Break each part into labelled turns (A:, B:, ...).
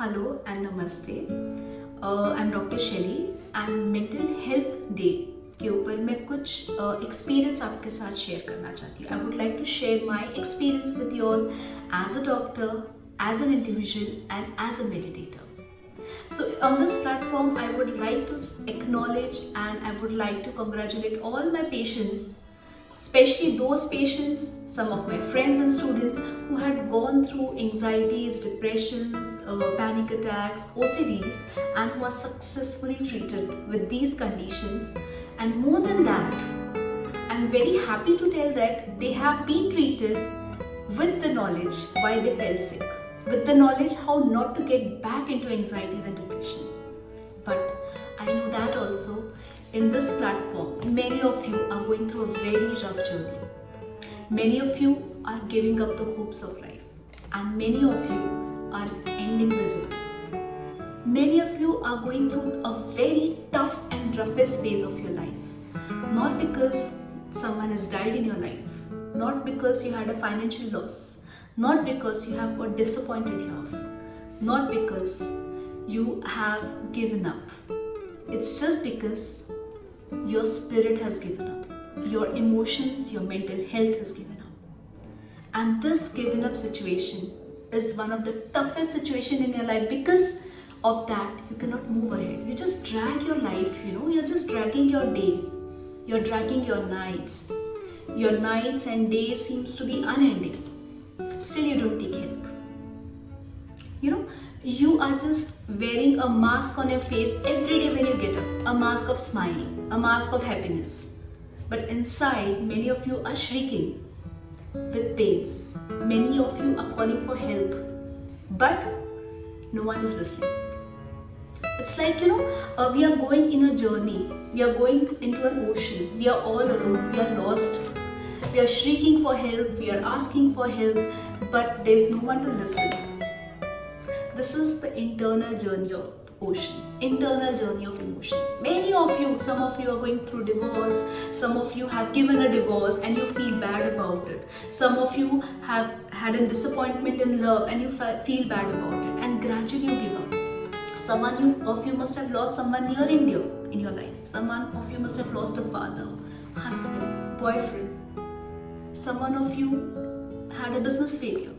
A: Hello and नमस्ते। I am doctor शैली and mental health day के ऊपर मैं कुछ एक्सपीरियंस आपके साथ शेयर करना चाहती हूँ। I would like to share my experience with you all as a doctor, as an individual and as a meditator. So on this platform, I would like to acknowledge and I would like to congratulate all my patients, especially those patients, some of my friends and students who had gone through anxieties, depressions, panic attacks, OCDs, and who are successfully treated with these conditions. And more than that, I'm very happy to tell that they have been treated with the knowledge why they fell sick, with the knowledge how not to get back into anxieties and depressions. But I know that also in this platform, many of you are going through a very rough journey. Many of you are giving up the hopes of life, and many of you are ending the journey. Many of you are going through a very tough and roughest phase of your life, not because someone has died in your life, not because you had a financial loss, not because you have got disappointed love, not because you have given up. It's just because your spirit has given up, your emotions, your mental health has given up. And this given up situation is one of the toughest situation in your life. Because of that, you cannot move ahead. You just drag your life, you're just dragging your day, you're dragging your nights. Your nights and days seems to be unending. Still you don't take help. You are just wearing a mask on your face every day when you get up, a mask of smiling, a mask of happiness. But inside, many of you are shrieking with pains. Many of you are calling for help, but no one is listening. It's like, we are going in a journey, we are going into an ocean, we are all alone, we are lost. We are shrieking for help, we are asking for help, but there's no one to listen. This is the internal journey of ocean, internal journey of emotion. Many of you, some of you are going through divorce, some of you have given a divorce and you feel bad about it. Some of you have had a disappointment in love and you feel bad about it, and gradually you give up. Someone of you must have lost someone near and dear in your life. Someone of you must have lost a father, husband, boyfriend. Someone of you had a business failure,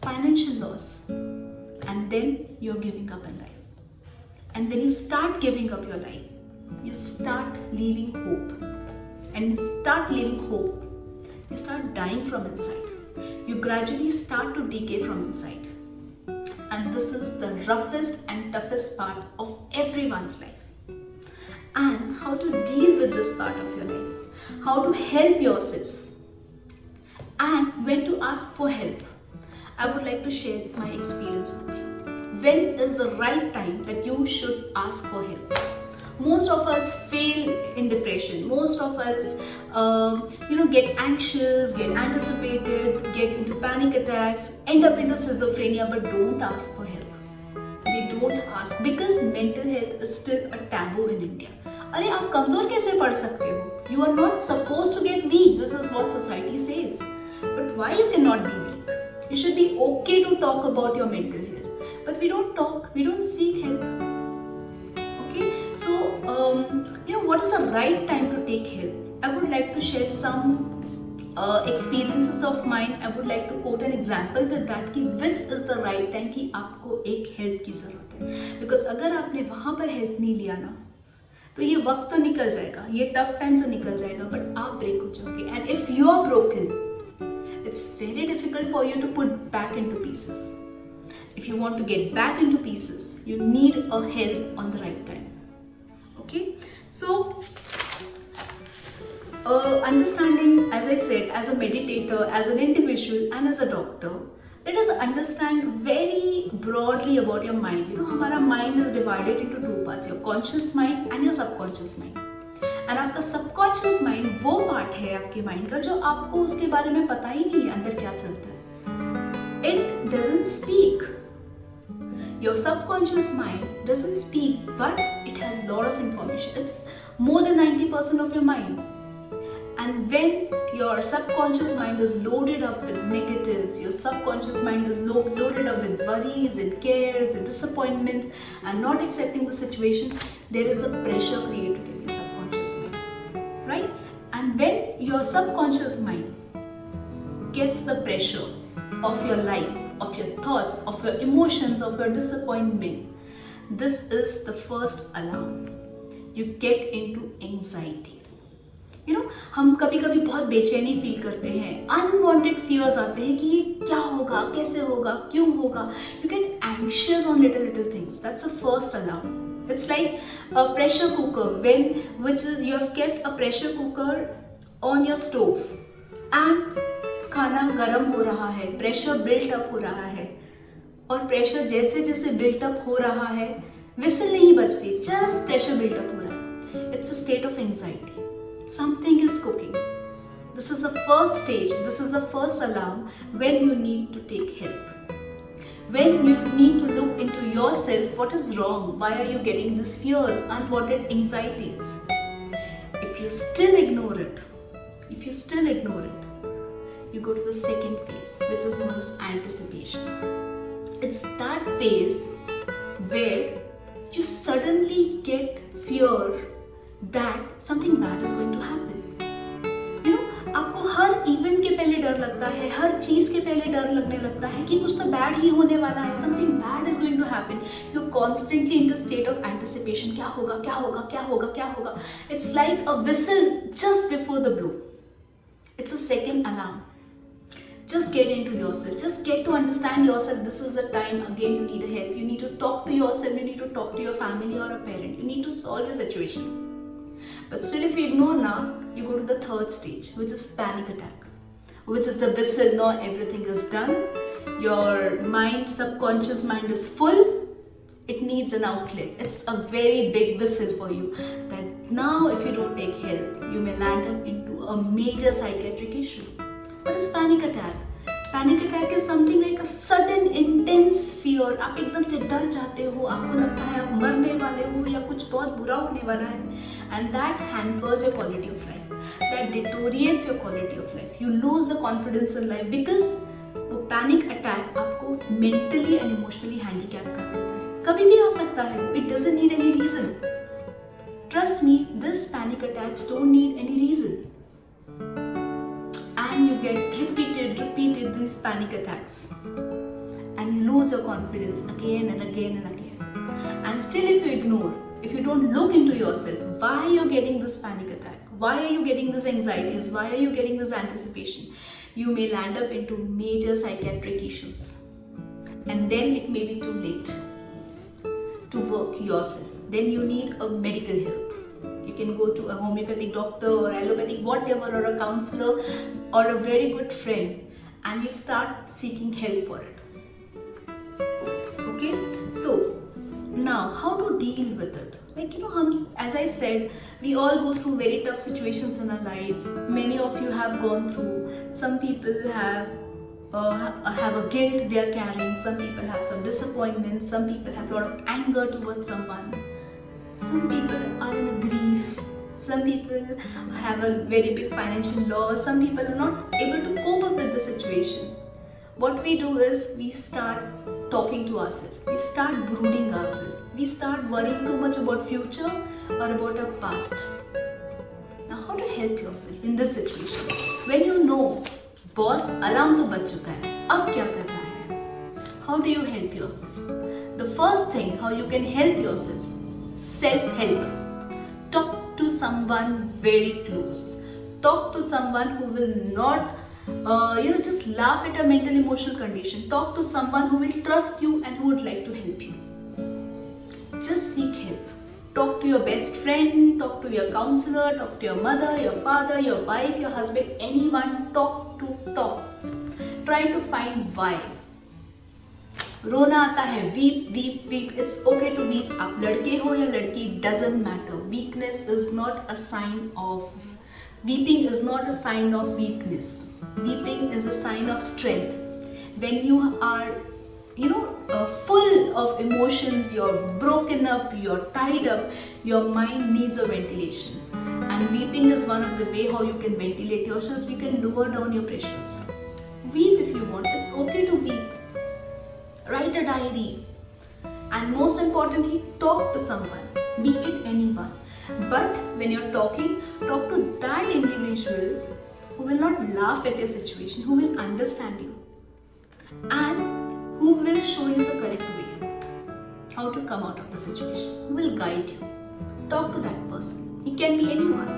A: financial loss, and then you're giving up in life. And when you start giving up your life, you start leaving hope. And you start leaving hope, you start dying from inside. You gradually start to decay from inside. And this is the roughest and toughest part of everyone's life. And how to deal with this part of your life, how to help yourself, and when to ask for help. I would like to share my experience with you. When is the right time that you should ask for help? Most of us fail in depression. Most of us, get anxious, get anticipated, get into panic attacks, end up into schizophrenia, but don't ask for help. They don't ask because mental health is still a taboo in India. अरे आप कमजोर कैसे पढ़ सकते हो? You are not supposed to get weak. This is what society says. But why you cannot be weak? You should be okay to talk about your mental health. But we don't talk, we don't seek help. Okay, so what is the right time to take help? I would like to share some experiences of mine. I would like to quote an example with that कि which is the right time कि आपको एक help की ज़रूरत है. Because अगर आपने वहाँ पर help नहीं लिया ना, तो ये वक्त तो निकल जाएगा, ये tough time तो निकल जाएगा, but आप break हो जाओगे. And if you are broken, it's very difficult for you to put back into pieces. If you want to get back into pieces, you need a help on the right time. Okay, so understanding, as I said, as a meditator, as an individual and as a doctor, let us understand very broadly about your mind. हमारा mind is divided into two parts, your conscious mind and your subconscious mind. And आपका subconscious mind वो part है आपके mind का जो आपको उसके बारे में पता ही नहीं है अंदर क्या चलता है. It doesn't speak. Your subconscious mind doesn't speak, but it has lot of information. It's more than 90% of your mind. And when your subconscious mind is loaded up with negatives, your subconscious mind is loaded up with worries and cares and disappointments and not accepting the situation, there is a pressure created in your subconscious mind, right? And when your subconscious mind gets the pressure of your life, of your thoughts, of your emotions, of your disappointment, this is the first alarm. You get into anxiety. हम कभी कभी बहुत बेचैनी feel करते हैं, unwanted fears आते हैं कि ये क्या होगा, कैसे होगा, क्यों होगा. You get anxious on little things. That's the first alarm. It's like a pressure cooker which is you have kept a pressure cooker on your stove and खाना गर्म हो रहा है, प्रेशर बिल्ट अप हो रहा है, और प्रेशर जैसे जैसे बिल्ट अप हो रहा है, विसल नहीं बजती, जस्ट प्रेशर बिल्ट अप हो रहा है. It's a state of anxiety. Something is cooking. This is the first stage, this is the first alarm when you need to take help. When you need to look into yourself, what is wrong? Why are you getting these fears, unwanted anxieties? If you still ignore it, you go to the second phase, which is known as anticipation. It's that phase where you suddenly get fear that something bad is going to happen. आपको हर event के पहले डर लगता है, हर चीज के पहले डर लगने लगता है कि कुछ तो बैड ही होने वाला है, something bad is going to happen. You're constantly in the state of anticipation. क्या होगा, क्या होगा, क्या होगा, क्या होगा. It's like a whistle just before the blow. It's a second alarm. Just get into yourself. Just get to understand yourself. This is the time again you need help. You need to talk to yourself. You need to talk to your family or a parent. You need to solve a situation. But still, if you ignore now, you go to the third stage, which is panic attack, which is the whistle. Now everything is done. Your mind, subconscious mind is full. It needs an outlet. It's a very big whistle for you that now if you don't take help, you may land up into a major psychiatric issue. What is panic attack? Panic attack is something like a sudden intense fear. आप एकदम से डर जाते हो, आपको लगता है आप मरने वाले हो या कुछ बहुत बुरा होने वाला है, and that hampers your quality of life. That deteriorates your quality of life. You lose the confidence in life because वो panic attack आपको mentally and emotionally handicap कर देता है. कभी भी आ सकता है. It doesn't need any reason. Trust me, this panic attacks don't need any reason. And you get repeated these panic attacks, and you lose your confidence again and again and again. And still, if you ignore, if you don't look into yourself, why you're getting this panic attack, why are you getting this anxieties, why are you getting this anticipation, you may land up into major psychiatric issues, and then it may be too late to work yourself. Then you need a medical help. You can go to a homeopathic doctor or allopathic whatever, or a counselor or a very good friend, and you start seeking help for it. Okay, so now how to deal with it? Like, as I said, we all go through very tough situations in our life. Many of you have gone through. Some people have a guilt they are carrying. Some people have some disappointment. Some people have a lot of anger towards someone. Some people are in a grief. Some people have a very big financial loss. Some people are not able to cope up with the situation. What we do is we start talking to ourselves. We start brooding ourselves. We start worrying too much about future or about our past. Now, how to help yourself in this situation? When you know, boss, alarm तो बज चुका है, अब क्या करना है? How do you help yourself? The first thing, how you can help yourself, self-help. Talk to someone very close. Talk to someone who will not just laugh at a mental emotional condition. Talk to someone who will trust you and who would like to help you. Just seek help. Talk to your best friend, talk to your counselor, talk to your mother, your father, your wife, your husband, anyone. Talk. Try to find why. रोना आता है, weep. It's okay to weep. आप लड़के हो या लड़की, doesn't matter. Weakness is not a sign of. Weeping is not a sign of weakness. Weeping is a sign of strength. When you are, full of emotions, you're broken up, you're tied up, your mind needs a ventilation. And weeping is one of the way how you can ventilate yourself. You can lower down your pressures. Weep if you want. It's okay to weep. Write a diary. And most importantly, talk to someone, be it anyone. But when you're talking, talk to that individual who will not laugh at your situation, who will understand you, and who will show you the correct way how to come out of the situation, who will guide you. Talk to that person. It can be anyone.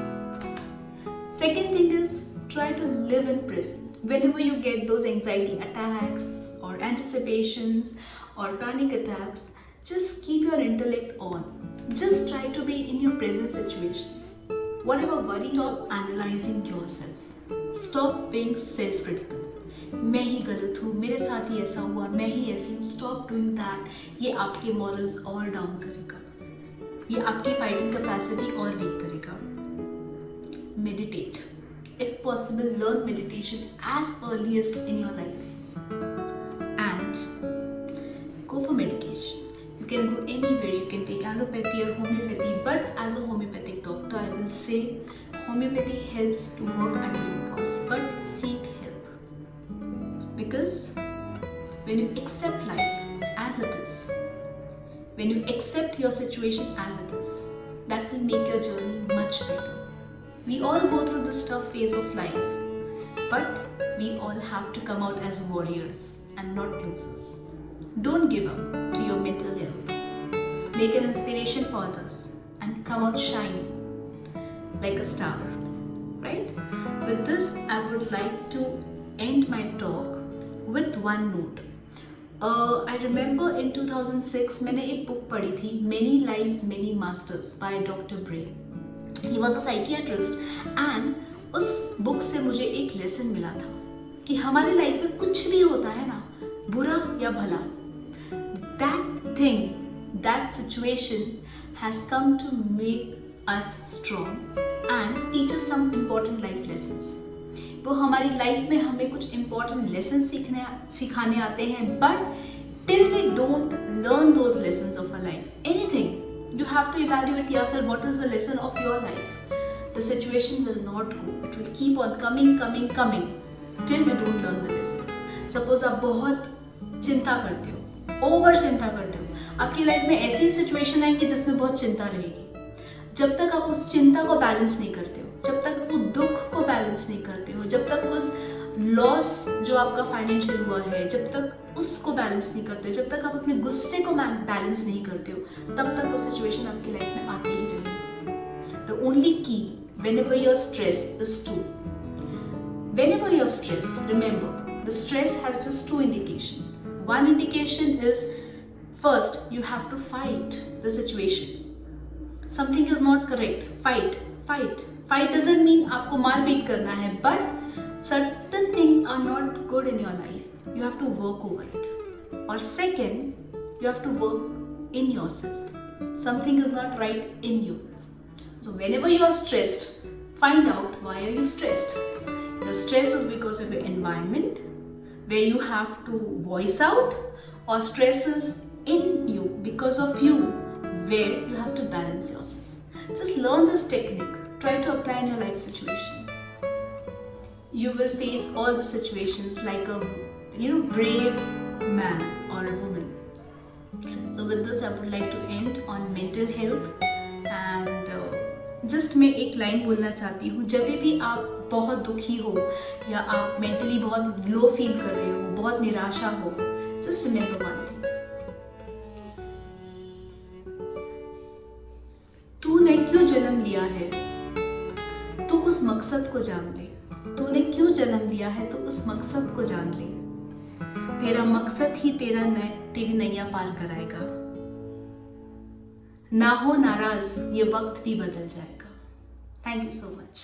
A: Second thing is, try to live in present. Whenever you get those anxiety attacks or anticipations or panic attacks, just keep your intellect on. Just try to be in your present situation. Whatever worry, stop analyzing yourself. Stop being self-critical. मैं ही गलत हूँ, मेरे साथ ही ऐसा हुआ, मैं ही ऐसी हूँ. Stop doing that. ये आपके morals और down करेगा. ये आपकी fighting capacity और weak करेगा. Meditate. If possible, learn meditation as earliest in your life. And go for medication. You can go anywhere. You can take allopathy or homeopathy. But as a homeopathic doctor, I will say homeopathy helps to work at the root cause. But seek help. Because when you accept life as it is, when you accept your situation as it is, that will make your journey much better. We all go through this tough phase of life, but we all have to come out as warriors and not losers. Don't give up to your mental health. Make an inspiration for others and come out shining like a star. Right? With this, I would like to end my talk with one note. I remember in 2006 मैंने एक book पढ़ी थी, Many Lives, Many Masters by Dr. Bray. He was a psychiatrist and उस book से मुझे एक lesson मिला था कि हमारी life में कुछ भी होता है ना, बुरा या भला, that thing, that situation has come to make us strong and teach us some important life lessons. वो हमारी लाइफ में हमें कुछ important lessons सिखाने आते हैं, but till we don't learn those lessons of our life, anything, you have to evaluate yourself. What is the lesson of your life? The situation will not go. It will keep on coming till we don't learn the lessons. Suppose आप बहुत चिंता करते हो, over चिंता करते हो, आपकी life में ऐसी सिचुएशन आएंगी जिसमें बहुत चिंता रहेगी. जब तक आप उस चिंता को बैलेंस नहीं करते हो, जब तक वो दुख को बैलेंस नहीं करते हो, जब तक उस लॉस जो आपका फाइनेंशियल हुआ है, जब तक उसको बैलेंस नहीं करते हो, जब तक आप अपने गुस्से को बैलेंस नहीं करते हो, तब तक वो सिचुएशन आपकी लाइफ में आती ही रहेगी. द ओनली की whenever your stress is two. Whenever you're stressed, remember, the stress has just two indications. One indication is, first, you have to fight the situation. Something is not correct. Fight. Fight doesn't mean आपको मारपीट करना है, but certain things are not good in your life. You have to work over it. Or second, you have to work in yourself. Something is not right in you. So whenever you are stressed, find out why are you stressed. The stress is because of your environment, where you have to voice out, or stress is in you because of you, where you have to balance yourself. Just learn this technique. Try to apply in your life situation. You will face all the situations like a brave man or a woman. So with this, I would like to end on mental health. And just मैं एक line बोलना चाहती हूँ. जब भी आप बहुत दुखी हो या आप मेंटली बहुत लो फील कर रहे हो, बहुत निराशा हो, जस्ट रिमेंबर वन थिंग. तूने क्यों जन्म लिया है, तू उस मकसद को जान ले. तूने क्यों जन्म लिया है, तो उस मकसद को जान ले. तेरा मकसद ही तेरी नैया पार कराएगा. ना हो नाराज, ये वक्त भी बदल जाएगा. Thank you so much.